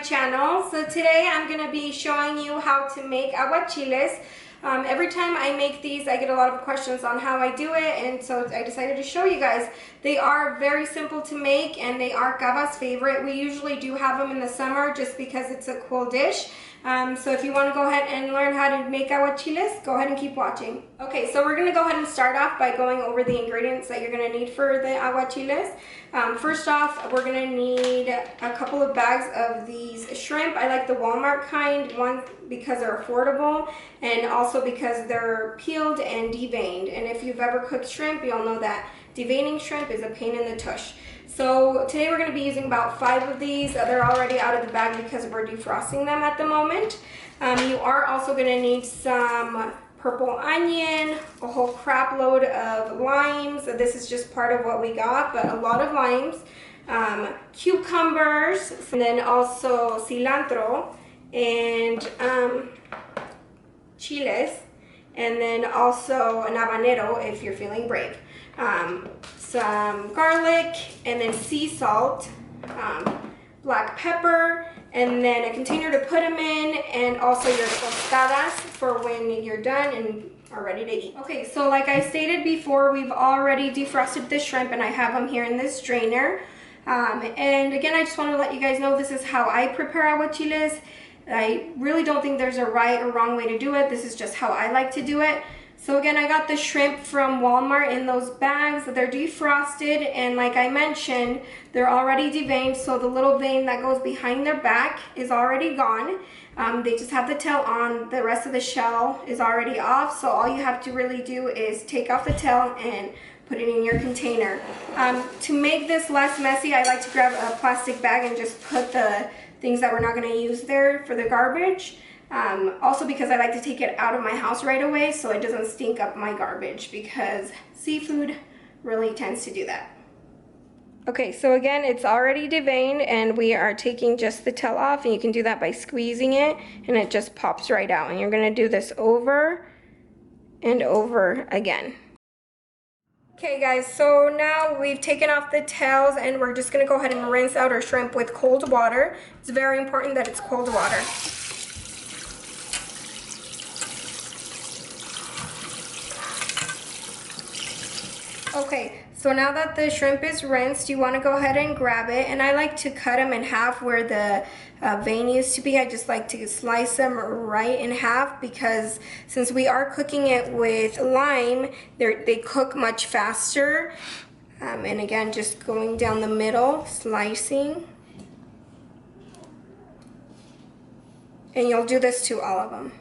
channel. So today I'm going to be showing you how to make aguachiles. Every time I make these, I get a lot of questions on how I do it, and so I decided to show you guys. They are very simple to make, and they are Gava's favorite. We usually do have them in the summer just because it's a cool dish. So if you want to go ahead and learn how to make aguachiles, go ahead and keep watching. Okay, so we're going to go ahead and start off by going over the ingredients that you're going to need for the aguachiles. First off, we're going to need a couple of bags of these shrimp. I like the Walmart kind, one because they're affordable and also because they're peeled and deveined. And if you've ever cooked shrimp, you'll know that deveining shrimp is a pain in the tush. So today we're going to be using about 5 of these. They're already out of the bag because we're defrosting them at the moment. You are also going to need some purple onion, a whole crap load of limes. This is just part of what we got, but a lot of limes, cucumbers, and then also cilantro and chiles, and then also an habanero if you're feeling brave. Some garlic, and then sea salt, black pepper, and then a container to put them in, and also your tostadas for when you're done and are ready to eat. Okay, so like I stated before, we've already defrosted the shrimp, and I have them here in this strainer. And again, I just want to let you guys know this is how I prepare aguachiles. I really don't think there's a right or wrong way to do it. This is just how I like to do it. So again, I got the shrimp from Walmart in those bags. They're defrosted, and like I mentioned, they're already deveined, so the little vein that goes behind their back is already gone. They just have the tail on. The rest of the shell is already off, so all you have to really do is take off the tail and put it in your container. To make this less messy, I like to grab a plastic bag and just put the things that we're not going to use there for the garbage. Also because I like to take it out of my house right away so it doesn't stink up my garbage, because seafood really tends to do that. Okay, so again, it's already deveined, and we are taking just the tail off, and you can do that by squeezing it, and it just pops right out. And you're going to do this over and over again. Okay guys, so now we've taken off the tails, and we're just going to go ahead and rinse out our shrimp with cold water. It's very important that it's cold water. Okay, so now that the shrimp is rinsed, you want to go ahead and grab it, and I like to cut them in half where the vein used to be. I just like to slice them right in half, because since we are cooking it with lime, they cook much faster. And again, just going down the middle, slicing. And you'll do this to all of them.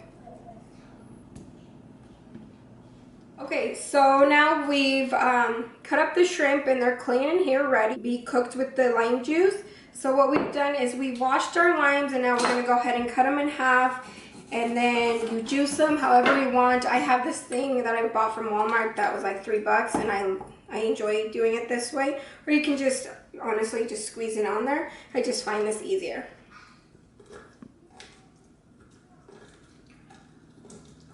Okay, so now we've cut up the shrimp, and they're clean and here ready to be cooked with the lime juice. So what we've done is we washed our limes, and now we're going to go ahead and cut them in half, and then you juice them however you want. I have this thing that I bought from Walmart that was like $3, and I enjoy doing it this way. Or you can just honestly just squeeze it on there. I just find this easier.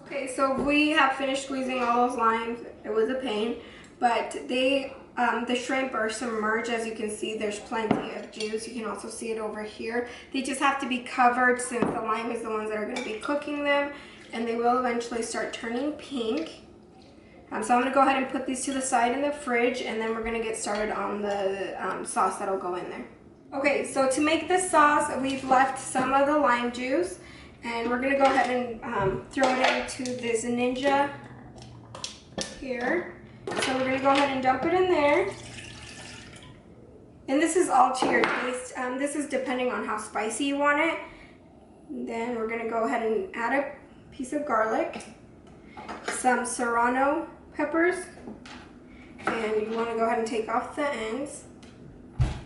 Okay, so we have finished squeezing all those limes. It was a pain, but the shrimp are submerged. As you can see, there's plenty of juice. You can also see it over here. They just have to be covered, since the lime is the ones that are going to be cooking them, and they will eventually start turning pink. So I'm going to go ahead and put these to the side in the fridge, and then we're going to get started on the sauce that'll go in there. Okay, so to make this sauce, we've left some of the lime juice, and we're going to go ahead and throw it into this Ninja here. So we're going to go ahead and dump it in there. And this is all to your taste. This is depending on how spicy you want it. And then we're going to go ahead and add a piece of garlic, some serrano peppers, and you want to go ahead and take off the ends.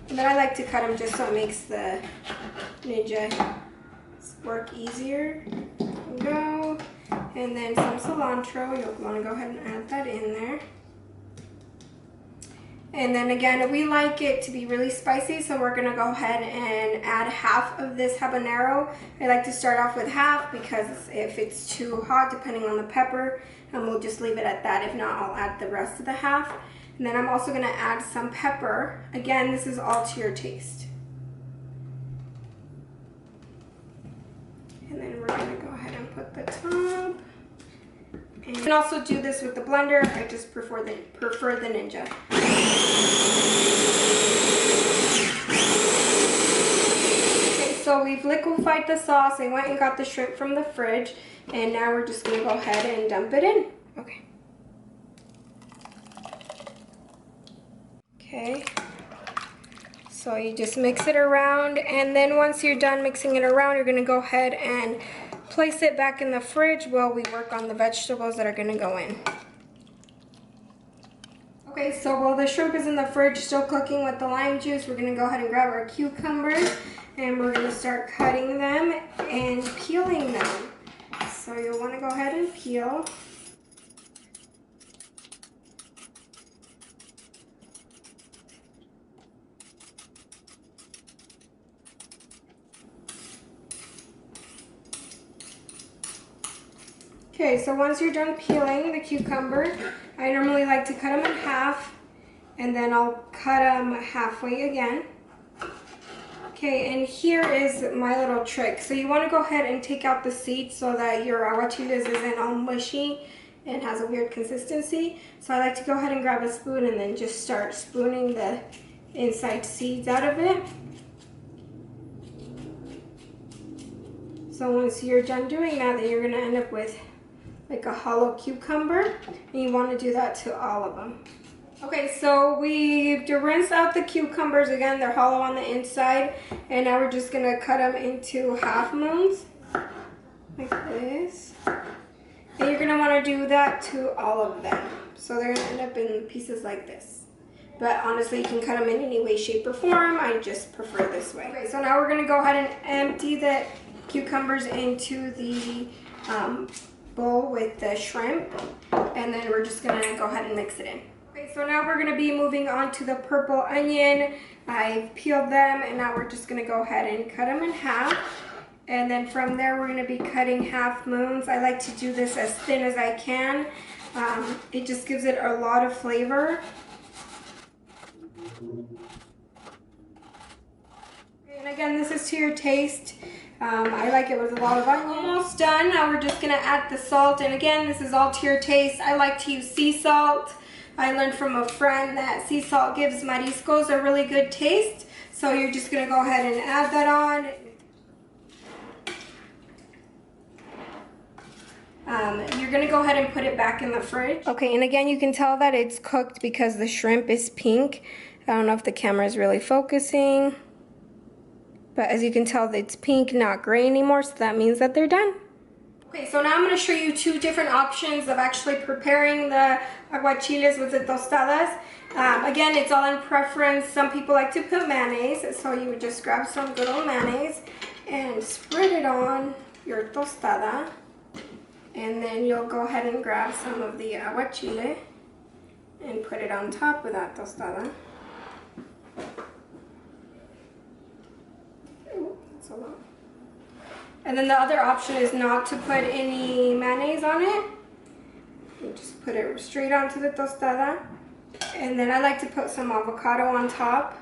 And then I like to cut them just so it makes the Ninja work easier. Go. And then some cilantro. You'll want to go ahead and add that in there. And then again, we like it to be really spicy, so we're going to go ahead and add half of this habanero. I like to start off with half, because if it's too hot, depending on the pepper, and we'll just leave it at that. If not, I'll add the rest of the half. And then I'm also going to add some pepper. Again, this is all to your taste. put the top. And you can also do this with the blender. I just prefer the Ninja. Okay, so we've liquefied the sauce. I went and got the shrimp from the fridge, and now we're just gonna go ahead and dump it in. Okay. Okay. So you just mix it around, and then once you're done mixing it around, you're gonna go ahead and place it back in the fridge while we work on the vegetables that are gonna go in. Okay, so while the shrimp is in the fridge still cooking with the lime juice, we're gonna go ahead and grab our cucumbers and we're gonna start cutting them and peeling them. So you'll wanna go ahead and peel. Okay, so once you're done peeling the cucumber, I normally like to cut them in half, and then I'll cut them halfway again. Okay, and here is my little trick. So you want to go ahead and take out the seeds so that your aguachiles isn't all mushy and has a weird consistency. So I like to go ahead and grab a spoon and then just start spooning the inside seeds out of it. So once you're done doing that, then you're going to end up with like a hollow cucumber, and you want to do that to all of them. Okay, so we've rinsed out the cucumbers again. They're hollow on the inside, and now we're just gonna cut them into half moons like this, and you're gonna want to do that to all of them, so they're gonna end up in pieces like this. But honestly, you can cut them in any way, shape, or form. I just prefer this way. Okay, so now we're gonna go ahead and empty the cucumbers into the bowl with the shrimp, and then we're just gonna go ahead and mix it in. Okay, so now we're gonna be moving on to the purple onion. I've peeled them, and now we're just gonna go ahead and cut them in half, and then from there we're gonna be cutting half moons. I like to do this as thin as I can. It just gives it a lot of flavor. And again, this is to your taste. I like it with a lot of onion. Almost done. Now we're just gonna add the salt, and again, this is all to your taste. I like to use sea salt. I learned from a friend that sea salt gives mariscos a really good taste, so you're just gonna go ahead and add that on. You're gonna go ahead and put it back in the fridge. Okay, and again, you can tell that it's cooked because the shrimp is pink. I don't know if the camera is really focusing, but as you can tell, it's pink, not gray anymore, so that means that they're done. Okay, so now I'm going to show you two different options of actually preparing the aguachiles with the tostadas. Again, it's all in preference. Some people like to put mayonnaise, so you would just grab some good old mayonnaise and spread it on your tostada. And then you'll go ahead and grab some of the aguachile and put it on top of that tostada. And then the other option is not to put any mayonnaise on it. You just put it straight onto the tostada. And then I like to put some avocado on top.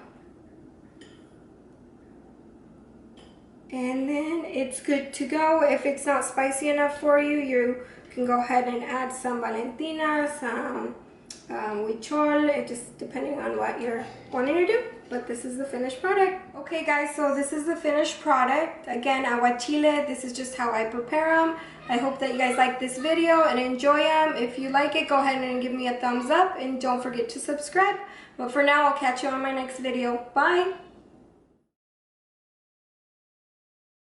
And then it's good to go. If it's not spicy enough for you, you can go ahead and add some Valentina, some huichol, just depending on what you're wanting to do. But this is the finished product. Okay guys, so this is the finished product. Again, aguachile, this is just how I prepare them. I hope that you guys like this video and enjoy them. If you like it, go ahead and give me a thumbs up, and don't forget to subscribe. But for now, I'll catch you on my next video. Bye!